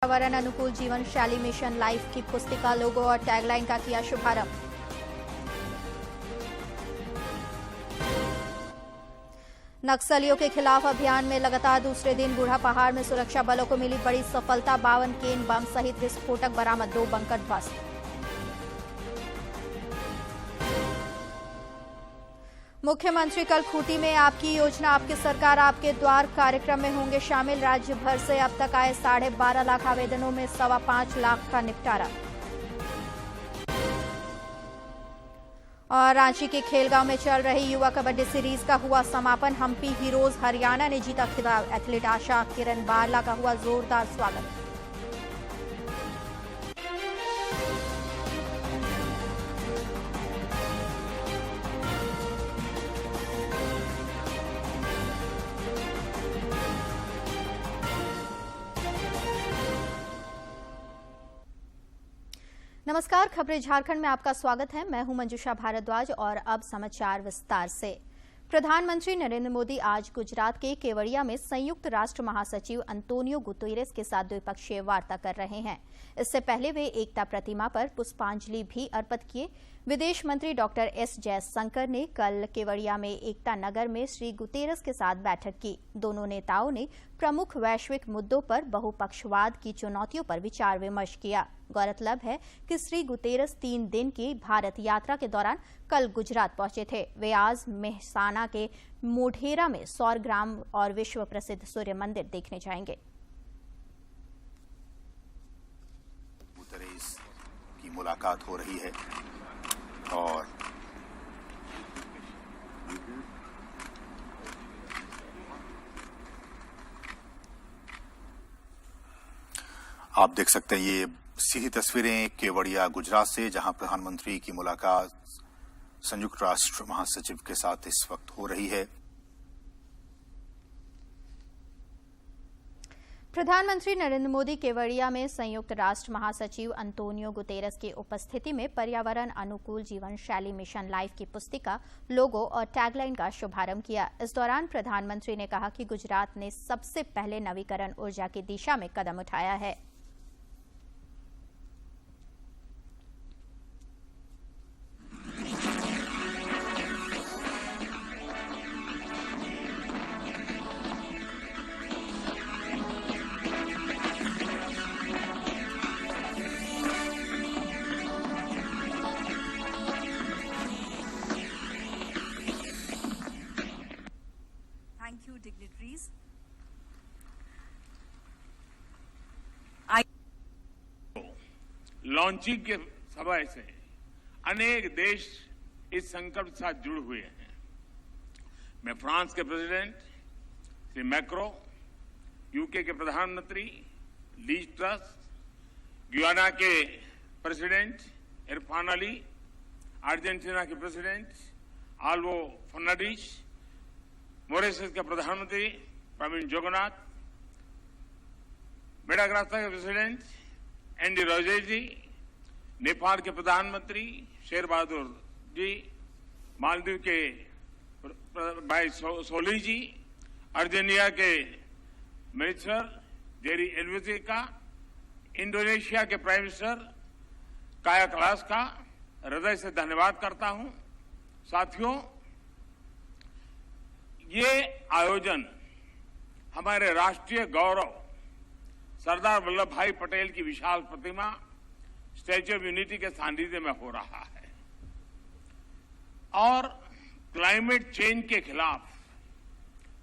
पर्यावरण अनुकूल जीवन शैली मिशन लाइफ की पुस्तिका, लोगो और टैगलाइन का किया शुभारंभ। नक्सलियों के खिलाफ अभियान में लगातार दूसरे दिन बूढ़ापहाड़ में सुरक्षा बलों को मिली बड़ी सफलता, 52 केन बम सहित विस्फोटक बरामद, 2 बंकर ध्वस्त। मुख्यमंत्री कल खूंटी में आपकी योजना आपकी सरकार आपके द्वार कार्यक्रम में होंगे शामिल। राज्य भर से अब तक आए 12.5 लाख आवेदनों में 5.25 लाख का निपटारा। और रांची के खेलगांव में चल रही युवा कबड्डी सीरीज का हुआ समापन। हम्पी हीरोज हरियाणा ने जीता खिताब। एथलीट आशा किरण बारला का हुआ जोरदार स्वागत। नमस्कार, खबरें झारखंड में आपका स्वागत है। मैं हूं मंजुषा भारद्वाज और अब समाचार विस्तार से। प्रधानमंत्री नरेंद्र मोदी आज गुजरात के केवड़िया में संयुक्त राष्ट्र महासचिव अंतोनियो गुतेरेस के साथ द्विपक्षीय वार्ता कर रहे हैं। इससे पहले वे एकता प्रतिमा पर पुष्पांजलि भी अर्पित किए। विदेश मंत्री डॉक्टर एस जयशंकर ने कल केवड़िया में एकता नगर में श्री गुतेरेस के साथ बैठक की। दोनों नेताओं ने प्रमुख वैश्विक मुद्दों पर बहुपक्षवाद की चुनौतियों पर विचार विमर्श किया। गौरतलब है कि श्री गुतेरेस 3 दिन की भारत यात्रा के दौरान कल गुजरात पहुंचे थे। वे आज मेहसाना के मोढेरा में सौर ग्राम और विश्व प्रसिद्ध सूर्य मंदिर देखने जाएंगे। गुतेरेस की मुलाकात हो रही है और आप देख सकते हैं ये सीधी तस्वीरें केवड़िया गुजरात से, जहां प्रधानमंत्री की मुलाकात संयुक्त राष्ट्र महासचिव के साथ इस वक्त हो रही है। प्रधानमंत्री नरेंद्र मोदी केवड़िया में संयुक्त राष्ट्र महासचिव अंतोनियो गुतेरेस की उपस्थिति में पर्यावरण अनुकूल जीवन शैली मिशन लाइफ की पुस्तिका, लोगो और टैगलाइन का शुभारंभ किया। इस दौरान प्रधानमंत्री ने कहा कि गुजरात ने सबसे पहले नवीकरण ऊर्जा की दिशा में कदम उठाया है। Thank you, dignitaries. लॉन्चिंग के समय से अनेक देश इस संकल्प के साथ जुड़े हुए हैं। मैं फ्रांस के प्रेसिडेंट श्री मैक्रो, यूके के प्रधानमंत्री लीज ट्रस, गुयाना के प्रेसिडेंट इरफान अली, अर्जेंटीना के प्रेसिडेंट आल्वो फर्नांडिस, मॉरिशस के प्रधानमंत्री प्रवीण जगन्नाथ, मेडागास्कर के प्रेसिडेंट एंडी रोजेज जी, नेपाल के प्रधानमंत्री शेर बहादुर जी, मालदीव के भाई सोली जी, अर्जेंटीना के मिनिस्टर जेरी एल्वेसी का, इंडोनेशिया के प्राइम मिनिस्टर काया कलास का हृदय से धन्यवाद करता हूं। साथियों, ये आयोजन हमारे राष्ट्रीय गौरव सरदार वल्लभ भाई पटेल की विशाल प्रतिमा स्टैच्यू ऑफ यूनिटी के सानिध्य में हो रहा है और क्लाइमेट चेंज के खिलाफ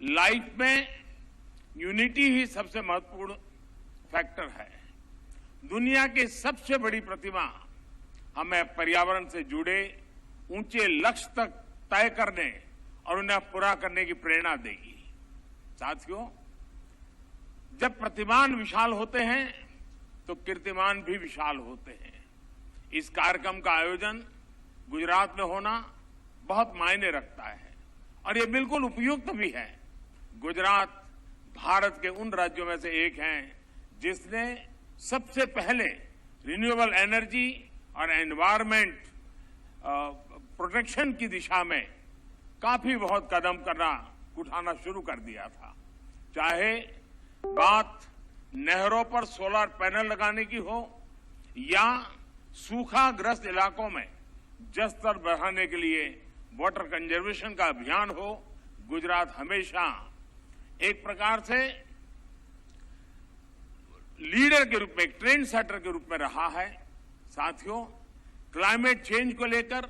लाइफ में यूनिटी ही सबसे महत्वपूर्ण फैक्टर है। दुनिया की सबसे बड़ी प्रतिमा हमें पर्यावरण से जुड़े ऊंचे लक्ष्य तक तय करने और उन्हें पूरा करने की प्रेरणा देगी। साथियों, जब प्रतिमान विशाल होते हैं तो कीर्तिमान भी विशाल होते हैं। इस कार्यक्रम का आयोजन गुजरात में होना बहुत मायने रखता है और ये बिल्कुल उपयुक्त भी है। गुजरात भारत के उन राज्यों में से एक है जिसने सबसे पहले रिन्यूएबल एनर्जी और एनवायरमेंट प्रोटेक्शन की दिशा में काफी बहुत कदम उठाना शुरू कर दिया था। चाहे बात नहरों पर सोलर पैनल लगाने की हो या सूखाग्रस्त इलाकों में जल स्तर बढ़ाने के लिए वाटर कंजर्वेशन का अभियान हो, गुजरात हमेशा एक प्रकार से लीडर के रूप में, एक ट्रेंड सेटर के रूप में रहा है। साथियों, क्लाइमेट चेंज को लेकर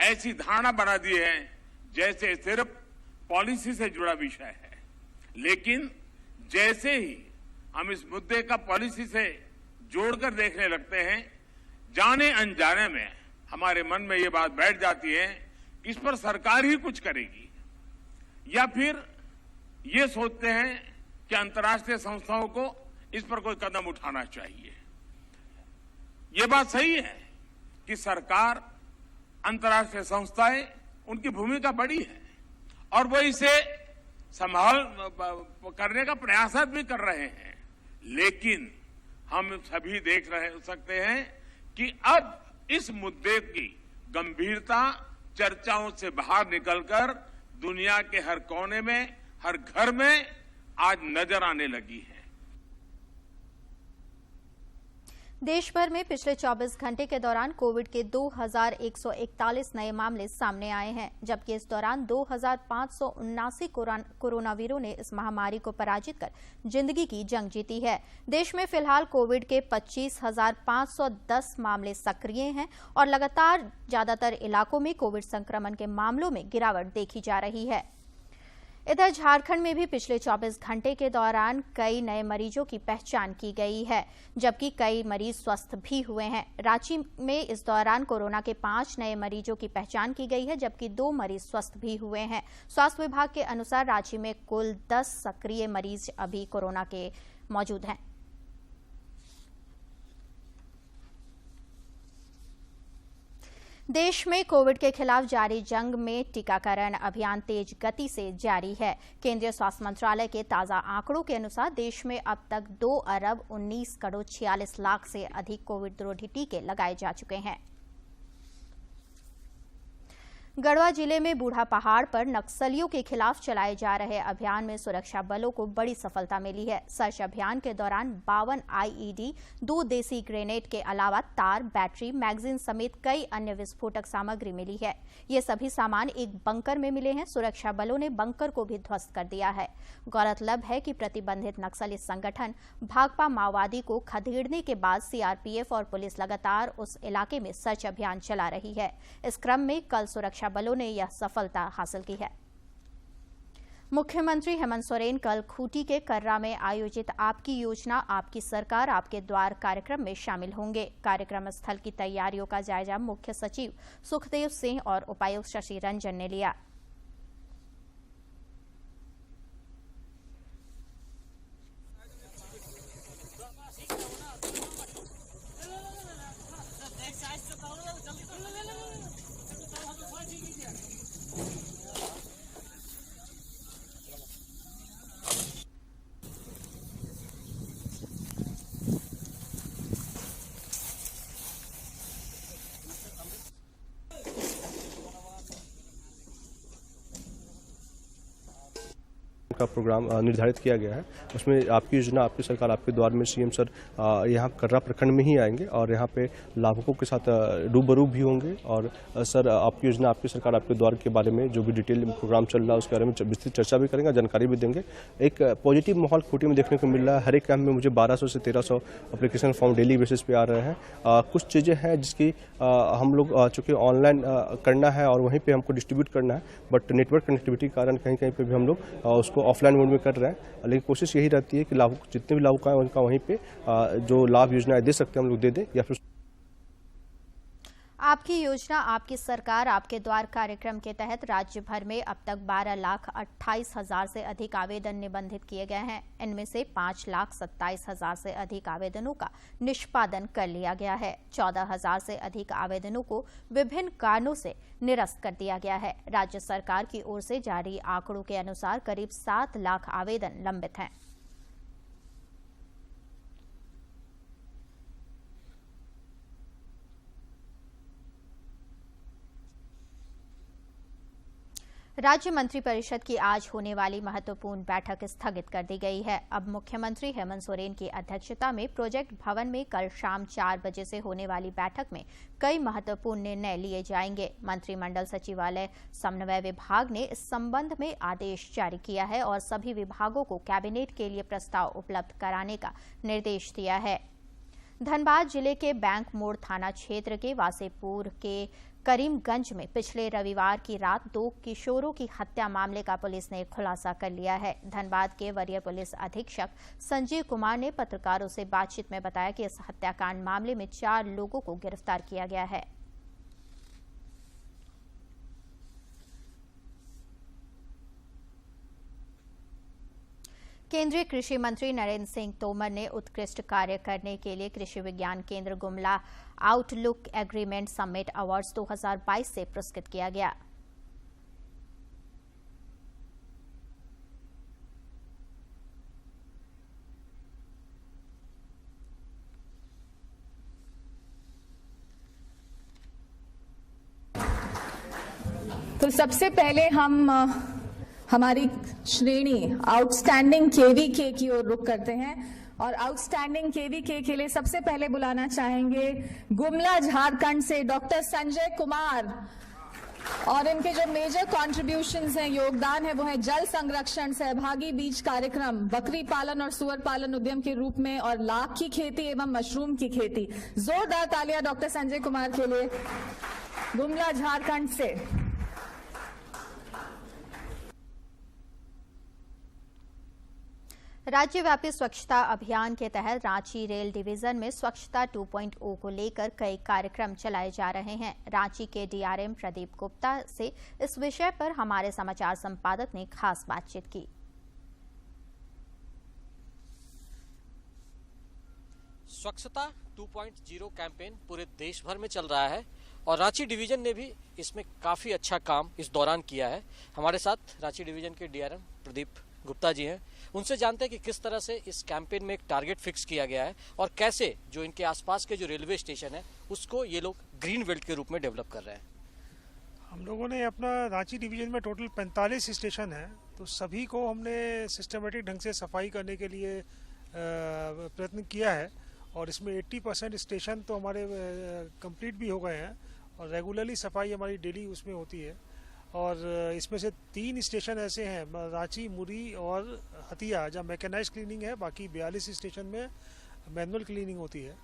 ऐसी धारणा बना दी है जैसे सिर्फ पॉलिसी से जुड़ा विषय है, लेकिन जैसे ही हम इस मुद्दे का पॉलिसी से जोड़कर देखने लगते हैं, जाने अनजाने में हमारे मन में ये बात बैठ जाती है कि इस पर सरकार ही कुछ करेगी, या फिर ये सोचते हैं कि अंतर्राष्ट्रीय संस्थाओं को इस पर कोई कदम उठाना चाहिए। ये बात सही है कि सरकार, अंतर्राष्ट्रीय संस्थाएं, उनकी भूमिका बड़ी है और वो इसे संभाल करने का प्रयास भी कर रहे हैं, लेकिन हम सभी देख सकते हैं कि अब इस मुद्दे की गंभीरता चर्चाओं से बाहर निकलकर दुनिया के हर कोने में, हर घर में आज नजर आने लगी है। देश भर में पिछले 24 घंटे के दौरान कोविड के 2141 नए मामले सामने आए हैं, जबकि इस दौरान 2579 कोरोनावीरों ने इस महामारी को पराजित कर जिंदगी की जंग जीती है। देश में फिलहाल कोविड के 25,510 मामले सक्रिय हैं और लगातार ज्यादातर इलाकों में कोविड संक्रमण के मामलों में गिरावट देखी जा रही है। इधर झारखंड में भी पिछले 24 घंटे के दौरान कई नए मरीजों की पहचान की गई है, जबकि कई मरीज स्वस्थ भी हुए हैं। रांची में इस दौरान कोरोना के 5 नए मरीजों की पहचान की गई है, जबकि 2 मरीज स्वस्थ भी हुए हैं। स्वास्थ्य विभाग के अनुसार रांची में कुल 10 सक्रिय मरीज अभी कोरोना के मौजूद हैं। देश में कोविड के खिलाफ जारी जंग में टीकाकरण अभियान तेज गति से जारी है। केंद्रीय स्वास्थ्य मंत्रालय के ताजा आंकड़ों के अनुसार देश में अब तक 2 अरब 19 करोड़ 46 लाख से अधिक कोविड रोधी टीके लगाए जा चुके हैं। गढ़वा जिले में बूढ़ा पहाड़ पर नक्सलियों के खिलाफ चलाए जा रहे अभियान में सुरक्षा बलों को बड़ी सफलता मिली है। सर्च अभियान के दौरान 52 आईईडी, 2 देसी ग्रेनेड के अलावा तार, बैटरी, मैगजीन समेत कई अन्य विस्फोटक सामग्री मिली है। ये सभी सामान एक बंकर में मिले हैं। सुरक्षा बलों ने बंकर को भी ध्वस्त कर दिया है। गौरतलब है कि प्रतिबंधित नक्सली संगठन भाकपा माओवादी को खदेड़ने के बाद सीआरपीएफ और पुलिस लगातार उस इलाके में सर्च अभियान चला रही है। इस क्रम में कल सुरक्षा बलों ने यह सफलता हासिल की है। मुख्यमंत्री हेमंत सोरेन कल खूंटी के कर्रा में आयोजित आपकी योजना आपकी सरकार आपके द्वार कार्यक्रम में शामिल होंगे। कार्यक्रम स्थल की तैयारियों का जायजा मुख्य सचिव सुखदेव सिंह और उपायुक्त शशि रंजन ने लिया। का प्रोग्राम निर्धारित किया गया है। उसमें आपकी योजना आपकी सरकार आपके द्वार में सीएम सर यहाँ कर्रा प्रखंड में ही आएंगे और यहाँ पे लाभुकों के साथ रूबरू भी होंगे और सर आपकी योजना आपकी सरकार आपके द्वार के बारे में जो भी डिटेल प्रोग्राम चल रहा है उसके बारे में विस्तृत चर्चा भी करेंगे, जानकारी भी देंगे। एक पॉजिटिव माहौल खूंटी में देखने को मिल रहा है। हर एक कैंप में मुझे 1200 से 1300 एप्लीकेशन फॉर्म डेली बेसिस पे आ रहे हैं। कुछ चीज़ें हैं जिसकी हम लोग चूँकि ऑनलाइन करना है और वहीं पर हमको डिस्ट्रीब्यूट करना है, बट नेटवर्क कनेक्टिविटी के कारण कहीं कहीं पर भी हम लोग उसको ऑफलाइन मोड में कर रहे हैं। लेकिन कोशिश यही रहती है कि लाभुक जितने भी लाभुक हैं उनका वहीं पे जो लाभ योजनाएं दे सकते हैं हम लोग दे दें या फिर आपकी योजना आपकी सरकार आपके द्वार कार्यक्रम के तहत राज्य भर में अब तक 12,28,000 से अधिक आवेदन निबंधित किए गए हैं। इनमें से 5,27,000 से अधिक आवेदनों का निष्पादन कर लिया गया है। 14,000 से अधिक आवेदनों को विभिन्न कारणों से निरस्त कर दिया गया है। राज्य सरकार की ओर से जारी आंकड़ों के अनुसार करीब 7 लाख आवेदन लंबित हैं। राज्य मंत्रिपरिषद की आज होने वाली महत्वपूर्ण बैठक स्थगित कर दी गई है। अब मुख्यमंत्री हेमंत सोरेन की अध्यक्षता में प्रोजेक्ट भवन में कल शाम 4 बजे से होने वाली बैठक में कई महत्वपूर्ण निर्णय लिए जाएंगे। मंत्रिमंडल सचिवालय समन्वय विभाग ने इस संबंध में आदेश जारी किया है और सभी विभागों को कैबिनेट के लिए प्रस्ताव उपलब्ध कराने का निर्देश दिया है। धनबाद जिले के बैंक मोड़ थाना क्षेत्र के वासेपुर के करीमगंज में पिछले रविवार की रात 2 किशोरों की हत्या मामले का पुलिस ने खुलासा कर लिया है। धनबाद के वरीय पुलिस अधीक्षक संजीव कुमार ने पत्रकारों से बातचीत में बताया कि इस हत्याकांड मामले में 4 लोगों को गिरफ्तार किया गया है। केंद्रीय कृषि मंत्री नरेंद्र सिंह तोमर ने उत्कृष्ट कार्य करने के लिए कृषि विज्ञान केंद्र Gumla outlook agreement summit awards 2022 से पुरस्कृत किया गया। तो सबसे पहले हम हमारी श्रेणी आउटस्टैंडिंग केवीके की ओर रुख करते हैं और आउटस्टैंडिंग केवीके के लिए सबसे पहले बुलाना चाहेंगे गुमला झारखंड से डॉक्टर संजय कुमार। और इनके जो मेजर कॉन्ट्रीब्यूशंस हैं, योगदान है, वो है जल संरक्षण, सहभागी बीज कार्यक्रम, बकरी पालन और सुअर पालन उद्यम के रूप में और लाख की खेती एवं मशरूम की खेती। जोरदार तालियां डॉक्टर संजय कुमार के लिए गुमला झारखंड से। राज्यव्यापी स्वच्छता अभियान के तहत रांची रेल डिवीजन में स्वच्छता 2.0 को लेकर कई कार्यक्रम चलाए जा रहे हैं। रांची के डीआरएम प्रदीप गुप्ता से इस विषय पर हमारे समाचार संपादक ने खास बातचीत की। स्वच्छता 2.0 कैंपेन पूरे देश भर में चल रहा है और रांची डिवीजन ने भी इसमें काफी अच्छा काम इस दौरान किया है। हमारे साथ रांची डिवीजन के डीआरएम प्रदीप गुप्ता जी हैं। उनसे जानते हैं कि किस तरह से इस कैंपेन में एक टारगेट फिक्स किया गया है और कैसे जो इनके आसपास के जो रेलवे स्टेशन है उसको ये लोग ग्रीन बेल्ट के रूप में डेवलप कर रहे हैं। हम लोगों ने अपना रांची डिवीजन में टोटल 45 स्टेशन है, तो सभी को हमने सिस्टमेटिक ढंग से सफाई करने के लिए प्रयत्न किया है और इसमें 80% स्टेशन तो हमारे कंप्लीट भी हो गए हैं और रेगुलरली सफाई हमारी डेली उसमें होती है। और इसमें से 3 स्टेशन ऐसे हैं, रांची, मुरी और हतिया, जहाँ मैकेनाइज क्लीनिंग है। बाकी 42 स्टेशन में मैनुअल क्लीनिंग होती है।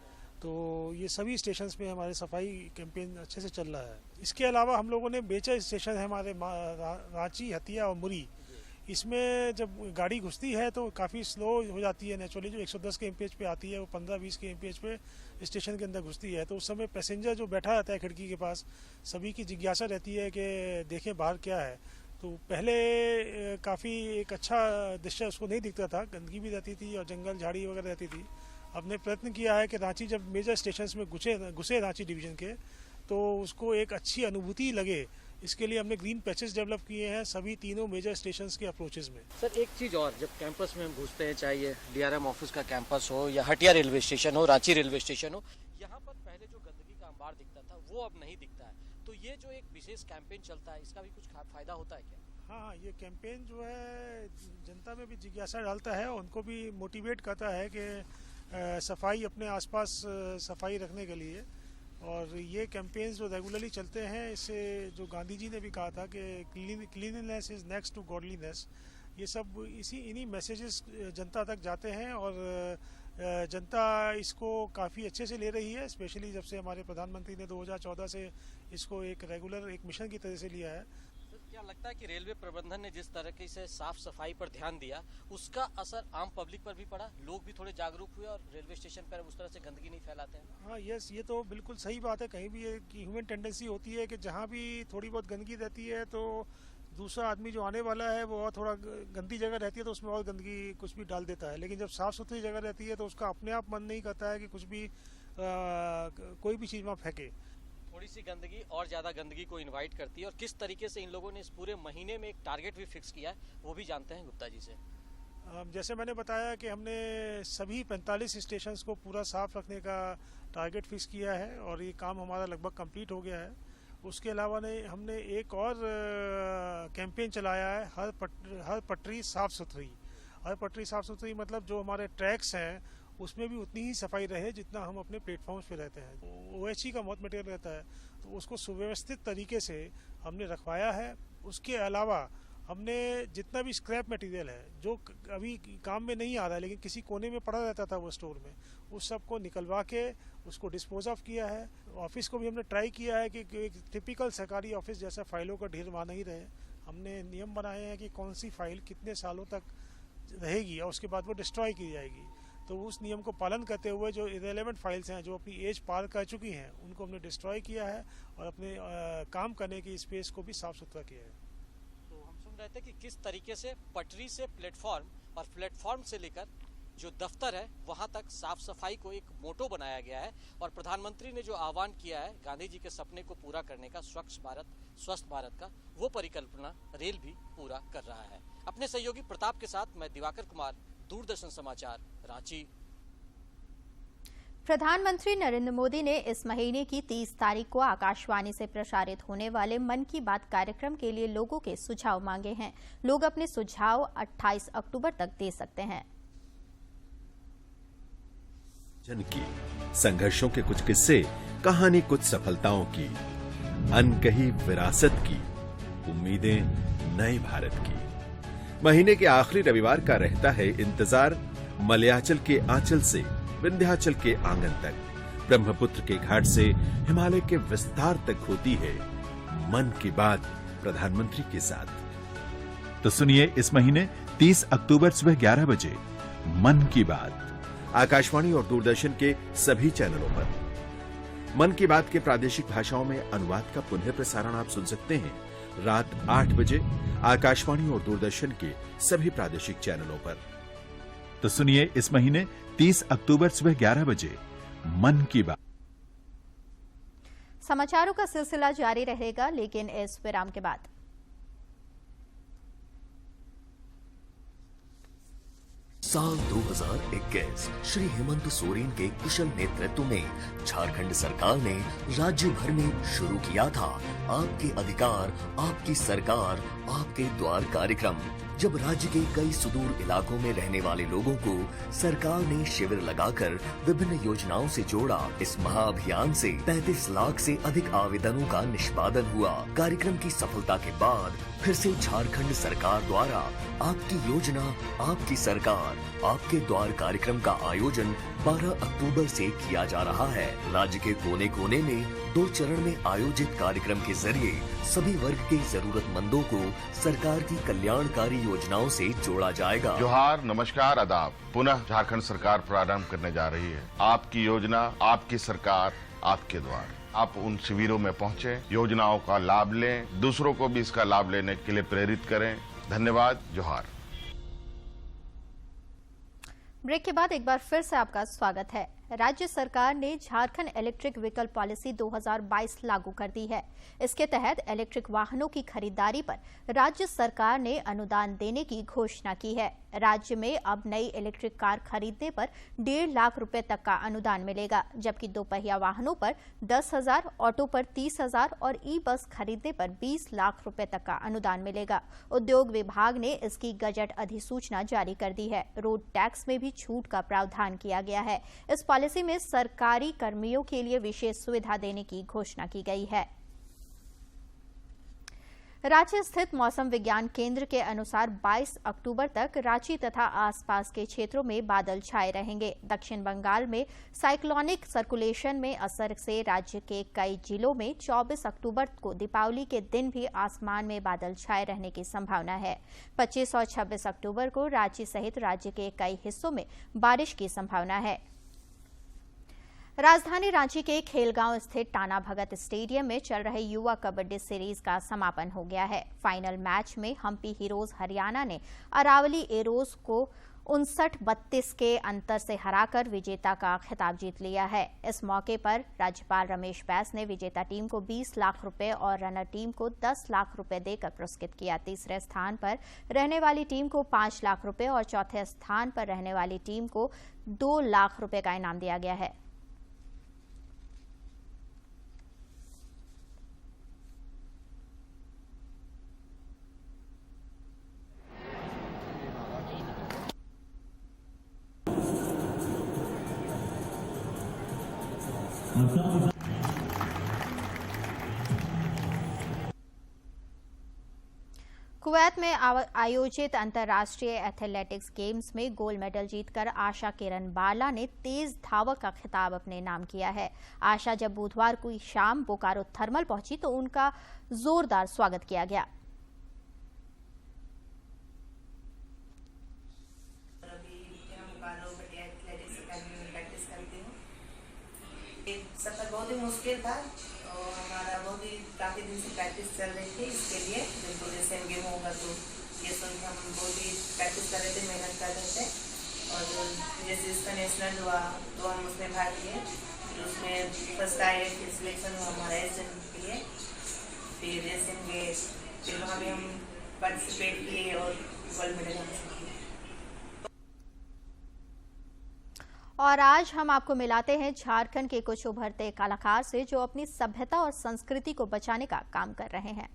तो ये सभी स्टेशंस में हमारे सफाई कैंपेन अच्छे से चल रहा है। इसके अलावा हम लोगों ने बेचा स्टेशन है हमारे रांची, हतिया और मुरी। इसमें जब गाड़ी घुसती है तो काफ़ी स्लो हो जाती है नेचुरली। जो 110 के एमपीएच पे आती है वो 15-20 के एमपीएच पे स्टेशन के अंदर घुसती है। तो उस समय पैसेंजर जो बैठा रहता है खिड़की के पास, सभी की जिज्ञासा रहती है कि देखें बाहर क्या है। तो पहले काफ़ी एक अच्छा दृश्य उसको नहीं दिखता था, गंदगी भी रहती थी और जंगल झाड़ी वगैरह रहती थी। हमने प्रयत्न किया है कि रांची जब मेजर स्टेशन में घुसे रांची डिवीजन के, तो उसको एक अच्छी अनुभूति लगे। इसके लिए हमने ग्रीन पैचेस डेवलप किए हैं सभी तीनों मेजर स्टेशंस के अप्रोचेस में। सर एक चीज़ और, जब कैंपस में हम घुसते हैं, चाहे ये डीआरएम ऑफिस का कैंपस हो या हटिया रेलवे स्टेशन हो, रांची रेलवे स्टेशन हो, यहाँ पर पहले जो गंदगी का अंबार दिखता था वो अब नहीं दिखता है। तो ये जो एक विशेष कैंपेन चलता है, इसका भी कुछ फायदा होता है क्या? हाँ, ये कैंपेन जो है जनता में भी जिज्ञासा डालता है, उनको भी मोटिवेट करता है कि सफाई, अपने आसपास सफाई रखने के लिए। और ये कैंपेन्स जो रेगुलरली चलते हैं, इससे जो गांधी जी ने भी कहा था कि cleanliness is next to godliness, ये सब इन्हीं मैसेजेस जनता तक जाते हैं और जनता इसको काफ़ी अच्छे से ले रही है। स्पेशली जब से हमारे प्रधानमंत्री ने 2014 से इसको एक रेगुलर एक मिशन की तरह से लिया है। क्या लगता है कि रेलवे प्रबंधन ने जिस तरीके से साफ सफाई पर ध्यान दिया, उसका असर आम पब्लिक पर भी पड़ा? लोग भी थोड़े जागरूक हुए और रेलवे स्टेशन पर उस तरह से गंदगी नहीं फैलाते हैं? हाँ, यस, ये तो बिल्कुल सही बात है। कहीं भी एक ह्यूमन टेंडेंसी होती है कि जहाँ भी थोड़ी बहुत गंदगी रहती है तो दूसरा आदमी जो आने वाला है वो और थोड़ा गंदी जगह रहती है तो उसमें और गंदगी कुछ भी डाल देता है। लेकिन जब साफ़ सुथरी जगह रहती है तो उसका अपने आप मन नहीं करता है कि कुछ भी कोई भी चीज़ वहाँ फेंके। थोड़ी सी गंदगी और ज़्यादा गंदगी को इनवाइट करती है। और किस तरीके से इन लोगों ने इस पूरे महीने में एक टारगेट भी फिक्स किया है, वो भी जानते हैं गुप्ता जी से। जैसे मैंने बताया कि हमने सभी 45 स्टेशंस को पूरा साफ रखने का टारगेट फिक्स किया है और ये काम हमारा लगभग कंप्लीट हो गया है। उसके अलावा हमने एक और कैंपेन चलाया है, हर पटरी साफ सुथरी। हर पटरी साफ सुथरी मतलब जो हमारे ट्रैक्स हैं उसमें भी उतनी ही सफाई रहे जितना हम अपने प्लेटफॉर्म्स पे रहते हैं। OHE का बहुत मटेरियल रहता है तो उसको सुव्यवस्थित तरीके से हमने रखवाया है। उसके अलावा हमने जितना भी स्क्रैप मटेरियल है जो अभी काम में नहीं आ रहा है लेकिन किसी कोने में पड़ा रहता था वो स्टोर में, उस सब को निकलवा के उसको डिस्पोज ऑफ किया है। ऑफिस को भी हमने ट्राई किया है कि एक टिपिकल सरकारी ऑफिस जैसा फाइलों का ढेर वहाँ नहीं रहे। हमने नियम बनाए हैं कि कौन सी फाइल कितने सालों तक रहेगी और उसके बाद वो डिस्ट्रॉय की जाएगी। तो उस नियम को पालन करते हुए जो इरेलेवेंट फाइल्स हैं जो अपनी एज पार कर चुकी हैं उनको हमने डिस्ट्रॉय किया है और अपने काम करने की स्पेस को भी साफ सुथरा किया है। तो हम सुन रहे थे कि किस तरीके से पटरी से प्लेटफॉर्म और प्लेटफॉर्म से लेकर जो दफ्तर है वहां तक साफ सफाई को एक मोटो बनाया गया है और प्रधानमंत्री ने जो आह्वान किया है गांधी जी के सपने को पूरा करने का, स्वच्छ भारत स्वस्थ भारत का, वो परिकल्पना रेल भी पूरा कर रहा है। अपने सहयोगी प्रताप के साथ मैं दिवाकर कुमार, दूरदर्शन समाचार, रांची। प्रधानमंत्री नरेंद्र मोदी ने इस महीने की 30 तारीख को आकाशवाणी से प्रसारित होने वाले मन की बात कार्यक्रम के लिए लोगों के सुझाव मांगे हैं। लोग अपने सुझाव 28 अक्टूबर तक दे सकते हैं। जन की संघर्षों के कुछ किस्से, कहानी कुछ सफलताओं की, अनकही विरासत की, उम्मीदें नए भारत की। महीने के आखिरी रविवार का रहता है इंतजार। मलयाचल के आंचल से विंध्याचल के आंगन तक, ब्रह्मपुत्र के घाट से हिमालय के विस्तार तक होती है मन की बात प्रधानमंत्री के साथ। तो सुनिए इस महीने 30 अक्टूबर सुबह 11 बजे मन की बात, आकाशवाणी और दूरदर्शन के सभी चैनलों पर। मन की बात के प्रादेशिक भाषाओं में अनुवाद का पुनः प्रसारण आप सुन सकते हैं रात 8 बजे आकाशवाणी और दूरदर्शन के सभी प्रादेशिक चैनलों पर। तो सुनिए इस महीने 30 अक्टूबर सुबह 11 बजे मन की बात। समाचारों का सिलसिला जारी रहेगा लेकिन इस विराम के बाद। साल 2021 श्री हेमंत सोरेन के कुशल नेतृत्व में झारखंड सरकार ने राज्य भर में शुरू किया था आपके अधिकार आपकी सरकार आपके द्वार कार्यक्रम। जब राज्य के कई सुदूर इलाकों में रहने वाले लोगों को सरकार ने शिविर लगाकर विभिन्न योजनाओं से जोड़ा, इस महाअभियान से 35 लाख से अधिक आवेदनों का निष्पादन हुआ। कार्यक्रम की सफलता के बाद फिर से झारखंड सरकार द्वारा आपकी योजना आपकी सरकार आपके द्वार कार्यक्रम का आयोजन 12 अक्टूबर से किया जा रहा है। राज्य के कोने कोने में 2 चरण में आयोजित कार्यक्रम के जरिए सभी वर्ग के जरूरतमंदों को सरकार की कल्याणकारी योजनाओं से जोड़ा जाएगा। जोहार, नमस्कार, आदाब। पुनः झारखंड सरकार प्रारंभ करने जा रही है आपकी योजना आपकी सरकार आपके द्वार। आप उन शिविरों में पहुंचे, योजनाओं का लाभ लें, दूसरों को भी इसका लाभ लेने के लिए प्रेरित करें। धन्यवाद। जोहार। ब्रेक के बाद एक बार फिर से आपका स्वागत है। राज्य सरकार ने झारखंड इलेक्ट्रिक व्हीकल पॉलिसी 2022 लागू कर दी है। इसके तहत इलेक्ट्रिक वाहनों की खरीदारी पर राज्य सरकार ने अनुदान देने की घोषणा की है। राज्य में अब नई इलेक्ट्रिक कार खरीदने पर 1.5 लाख रुपए तक का अनुदान मिलेगा, जबकि दोपहिया वाहनों पर 10,000, ऑटो पर 30,000 और ई बस खरीदने पर 20 लाख रुपए तक का अनुदान मिलेगा। उद्योग विभाग ने इसकी गजट अधिसूचना जारी कर दी है। रोड टैक्स में भी छूट का प्रावधान किया गया है। इस पॉलिसी में सरकारी कर्मियों के लिए विशेष सुविधा देने की घोषणा की गई है। रांची स्थित मौसम विज्ञान केंद्र के अनुसार 22 अक्टूबर तक रांची तथा आसपास के क्षेत्रों में बादल छाए रहेंगे। दक्षिण बंगाल में साइक्लोनिक सर्कुलेशन में असर से राज्य के कई जिलों में 24 अक्टूबर को दीपावली के दिन भी आसमान में बादल छाए रहने की संभावना है। 25 और 26 अक्टूबर को रांची सहित राज्य के कई हिस्सों में बारिश की संभावना है। राजधानी रांची के खेलगांव स्थित टाना भगत स्टेडियम में चल रहे युवा कबड्डी सीरीज का समापन हो गया है। फाइनल मैच में हम्पी हीरोज हरियाणा ने अरावली एरोज को 59-32 के अंतर से हराकर विजेता का खिताब जीत लिया है। इस मौके पर राज्यपाल रमेश बैस ने विजेता टीम को 20 लाख रुपए और रनर टीम को 10 लाख रुपए देकर पुरस्कृत किया। तीसरे स्थान पर रहने वाली टीम को 5 लाख रुपए और चौथे स्थान पर रहने वाली टीम को 2 लाख रुपए का इनाम दिया गया है। कुवैत में आयोजित अंतर्राष्ट्रीय एथलेटिक्स गेम्स में गोल्ड मेडल जीतकर आशा किरण बाला ने तेज धावक का खिताब अपने नाम किया है। आशा जब बुधवार को शाम बोकारो थर्मल पहुंची तो उनका जोरदार स्वागत किया गया। सफर बहुत ही मुश्किल था और हमारा बहुत ही काफ़ी दिन से प्रैक्टिस चल रही थी इसके लिए। बिल्कुल जैसे गेम होगा तो ये सुन के हम बहुत ही प्रैक्टिस कर रहे थे, मेहनत कर रहे थे। और जैसे इसका नेशनल हुआ तो हम उसमें भाग लिए, फिर उसमें फर्स्ट आए, फिर सिलेक्शन हुआ हमारा एशियन के लिए, फिर एशियन गए, फिर वहाँ भी हम पार्टिसिपेट किए और गोल्ड मेडल हासिल किए। और आज हम आपको मिलाते हैं झारखंड के कुछ उभरते कलाकार से जो अपनी सभ्यता और संस्कृति को बचाने का काम कर रहे हैं।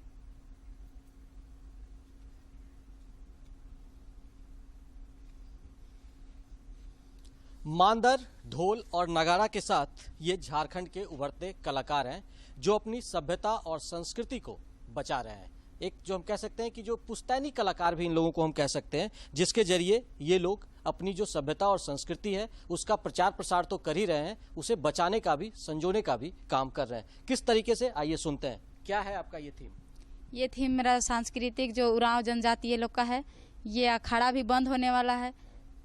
मांदर, ढोल और नगाड़ा के साथ ये झारखंड के उभरते कलाकार हैं जो अपनी सभ्यता और संस्कृति को बचा रहे हैं। एक जो हम कह सकते हैं कि जो पुश्तैनी कलाकार भी इन लोगों को हम कह सकते हैं, जिसके जरिए ये लोग अपनी जो सभ्यता और संस्कृति है उसका प्रचार प्रसार तो कर ही रहे हैं, उसे बचाने का भी, संजोने का भी काम कर रहे हैं। किस तरीके से, आइए सुनते हैं। क्या है आपका ये थीम? ये थीम मेरा सांस्कृतिक जो उरांव जनजातीय लोग का है। ये अखाड़ा भी बंद होने वाला है,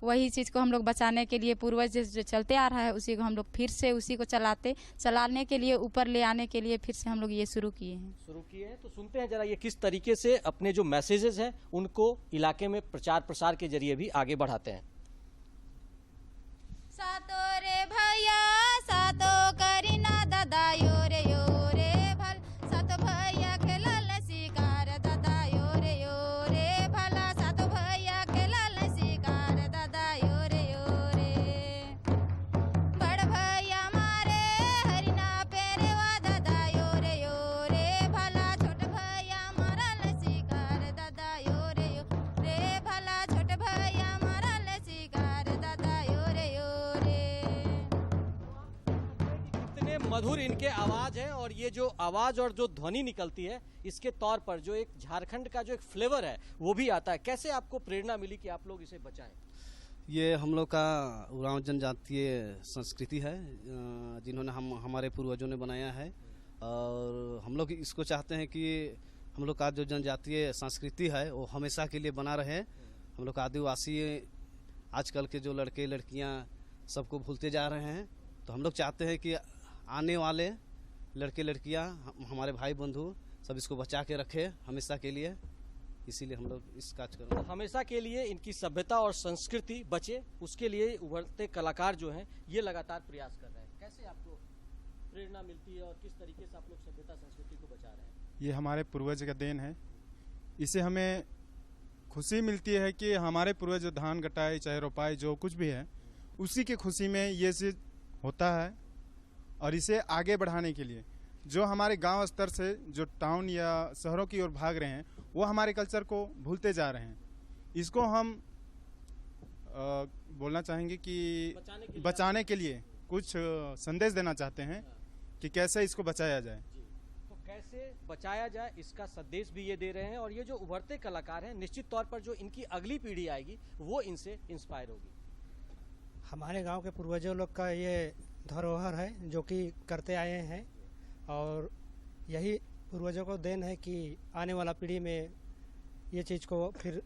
वही चीज़ को हम लोग बचाने के लिए पूर्वज जो चलते आ रहा है उसी को हम लोग फिर से उसी को चलाने के लिए, ऊपर ले आने के लिए फिर से हम लोग ये शुरू किए हैं। तो सुनते हैं जरा ये किस तरीके से अपने जो मैसेजेस हैं उनको इलाके में प्रचार प्रसार के जरिए भी आगे बढ़ाते हैं। सातो रे भैया सातो करीना दादा यो रे भल, सातो भैया के लाल शिकार दादा यो रे भला, सातो भैया के लाल शिकार दादा यो रे बड़ भैया मारे हरिना पेरेवा दादा यो रे भला, छोट भैया मारा ल शिकार दादा यो रे भला, छोट भैया मारा ल शिकार दादा यो रे। कितने मधुर इनके आवाज है और ये जो आवाज और जो ध्वनि निकलती है इसके तौर पर जो एक झारखंड का जो एक फ्लेवर है वो भी आता है। कैसे आपको प्रेरणा मिली कि आप लोग इसे बचाएं? ये हम लोग का उरांव जनजातीय संस्कृति है जिन्होंने हमारे पूर्वजों ने बनाया है और हम लोग इसको चाहते हैं कि हम लोग का जो जनजातीय संस्कृति है वो हमेशा के लिए बना रहे। हम लोग आदिवासी आजकल के जो लड़के लड़कियां सबको भूलते जा रहे हैं, तो हम लोग चाहते हैं कि आने वाले लड़के लड़कियां हमारे भाई बंधु सब इसको बचा के रखे हमेशा के लिए, इसीलिए हम लोग इस कार्य कर रहे हैं। हमेशा के लिए इनकी सभ्यता और संस्कृति बचे, उसके लिए उभरते कलाकार जो हैं ये लगातार प्रयास कर रहे हैं। कैसे आपको प्रेरणा मिलती है और किस तरीके से आप लोग सभ्यता संस्कृति को बचा रहे हैं? ये हमारे पूर्वज का देन है। इससे हमें खुशी मिलती है कि हमारे पूर्वज जो धान कटाए चाहे रोपाए जो कुछ भी है उसी की खुशी में ये चीज होता है। और इसे आगे बढ़ाने के लिए जो हमारे गांव स्तर से जो टाउन या शहरों की ओर भाग रहे हैं वो हमारे कल्चर को भूलते जा रहे हैं। इसको हम बोलना चाहेंगे कि बचाने के लिए कुछ संदेश देना चाहते हैं कि कैसे इसको बचाया जाए। तो कैसे बचाया जाए इसका संदेश भी ये दे रहे हैं और ये जो उभरते कलाकार हैं निश्चित तौर पर जो इनकी अगली पीढ़ी आएगी वो इनसे इंस्पायर होगी। हमारे गांव के पूर्वजों लोग का ये धरोहर है जो कि करते आए हैं और यही पूर्वजों को देन है कि आने वाला पीढ़ी में ये चीज़ को फिर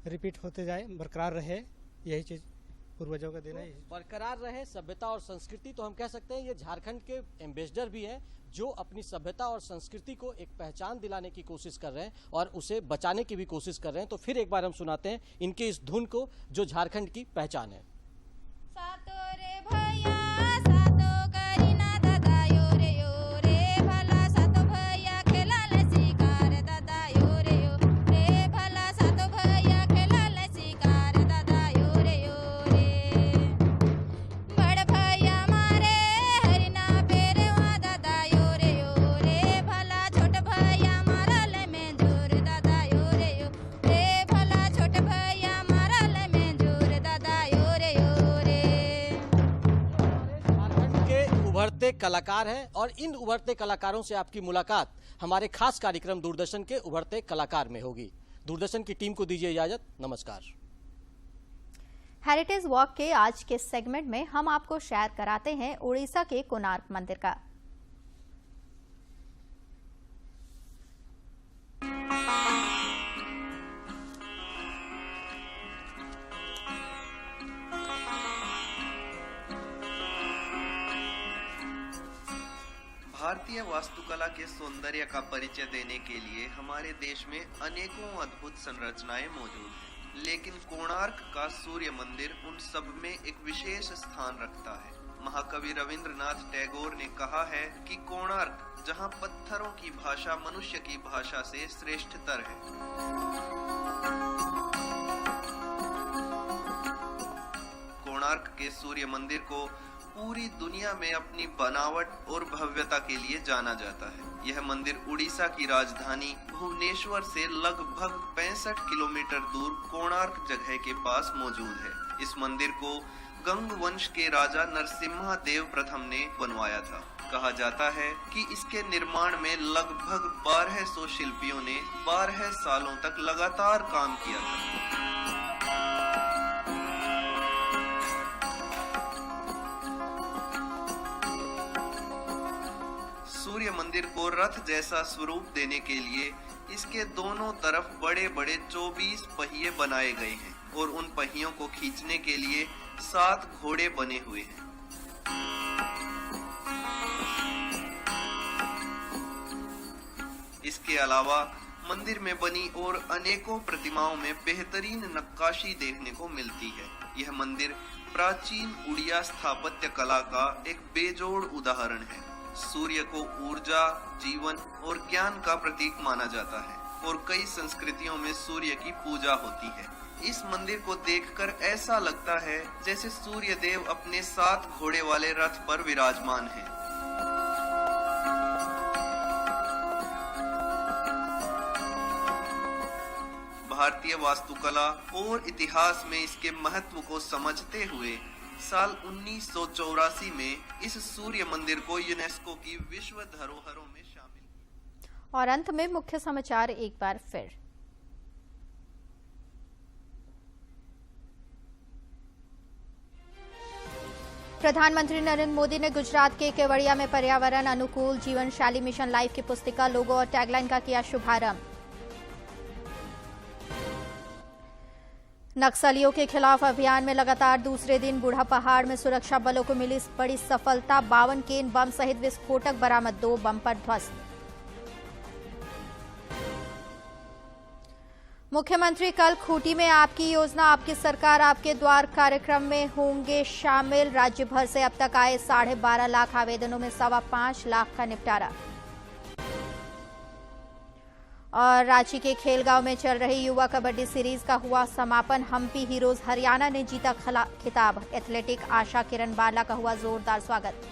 रिपीट होते जाए, बरकरार रहे। यही चीज़ पूर्वजों का देना है, बरकरार रहे सभ्यता और संस्कृति। तो हम कह सकते हैं ये झारखंड के एम्बेसडर भी हैं जो अपनी सभ्यता और संस्कृति को एक पहचान दिलाने की कोशिश कर रहे हैं और उसे बचाने की भी कोशिश कर रहे हैं। तो फिर एक बार हम सुनाते हैं इनके इस धुन को जो झारखंड की पहचान है। सातो रे भैया सातो करीना दादा यो रे भला, सातो भैया खेला ले शिकार दादा यो रे भला, सातो भैया खेला ले शिकार दादा यो रे बड़ भैया मारे हरिना पेरेवा दादा यो रे भला, छोट भैया मारा ले मेंजूर दादा यो रे भला, छोट भैया मारा ले मेंजूर दादा यो रे उभरते कलाकार हैं और इन उभरते कलाकारों से आपकी मुलाकात हमारे खास कार्यक्रम दूरदर्शन के उभरते कलाकार में होगी। दूरदर्शन की टीम को दीजिए इजाजत। नमस्कार। हेरिटेज वॉक के आज के सेगमेंट में हम आपको शेयर कराते हैं उड़ीसा के कोणार्क मंदिर का। भारतीय वास्तुकला के सौंदर्य का परिचय देने के लिए हमारे देश में अनेकों अद्भुत संरचनाएं मौजूद हैं, लेकिन कोणार्क का सूर्य मंदिर उन सब में एक विशेष स्थान रखता है। महाकवि रविंद्रनाथ टैगोर ने कहा है कि कोणार्क, जहां पत्थरों की भाषा मनुष्य की भाषा से श्रेष्ठतर है। कोणार्क के सूर्य मंदिर को पूरी दुनिया में अपनी बनावट और भव्यता के लिए जाना जाता है। यह मंदिर उड़ीसा की राजधानी भुवनेश्वर से लगभग 65 किलोमीटर दूर कोणार्क जगह के पास मौजूद है। इस मंदिर को गंग वंश के राजा नरसिम्हा देव प्रथम ने बनवाया था। कहा जाता है कि इसके निर्माण में लगभग 1200 शिल्पियों ने 12 सालों तक लगातार काम किया था। सूर्य मंदिर को रथ जैसा स्वरूप देने के लिए इसके दोनों तरफ बड़े बड़े 24 पहिए बनाए गए हैं और उन पहियों को खींचने के लिए 7 घोड़े बने हुए हैं। इसके अलावा मंदिर में बनी और अनेकों प्रतिमाओं में बेहतरीन नक्काशी देखने को मिलती है। यह मंदिर प्राचीन उड़िया स्थापत्य कला का एक बेजोड़ उदाहरण है। सूर्य को ऊर्जा, जीवन और ज्ञान का प्रतीक माना जाता है और कई संस्कृतियों में सूर्य की पूजा होती है। इस मंदिर को देखकर ऐसा लगता है जैसे सूर्य देव अपने 7 घोड़े वाले रथ पर विराजमान हैं। भारतीय वास्तुकला और इतिहास में इसके महत्व को समझते हुए साल 1984 में इस सूर्य मंदिर को यूनेस्को की विश्व धरोहरों में शामिल किया। और अंत में मुख्य समाचार एक बार फिर। प्रधानमंत्री नरेंद्र मोदी ने गुजरात के केवड़िया में पर्यावरण अनुकूल जीवन शैली मिशन लाइफ की पुस्तिका, लोगो और टैगलाइन का किया शुभारंभ। नक्सलियों के खिलाफ अभियान में लगातार दूसरे दिन बूढ़ा पहाड़ में सुरक्षा बलों को मिली बड़ी सफलता, 52 केन बम सहित विस्फोटक बरामद, 2 बम पर ध्वस्त। मुख्यमंत्री कल खूंटी में आपकी योजना आपकी सरकार आपके द्वार कार्यक्रम में होंगे शामिल। राज्य भर से अब तक आए 12.5 लाख आवेदनों में 5.25 लाख का निपटारा। और रांची के खेलगांव में चल रही युवा कबड्डी सीरीज का हुआ समापन। हम्पी हीरोज हरियाणा ने जीता खिताब। एथलेटिक आशा किरण बाला का हुआ जोरदार स्वागत।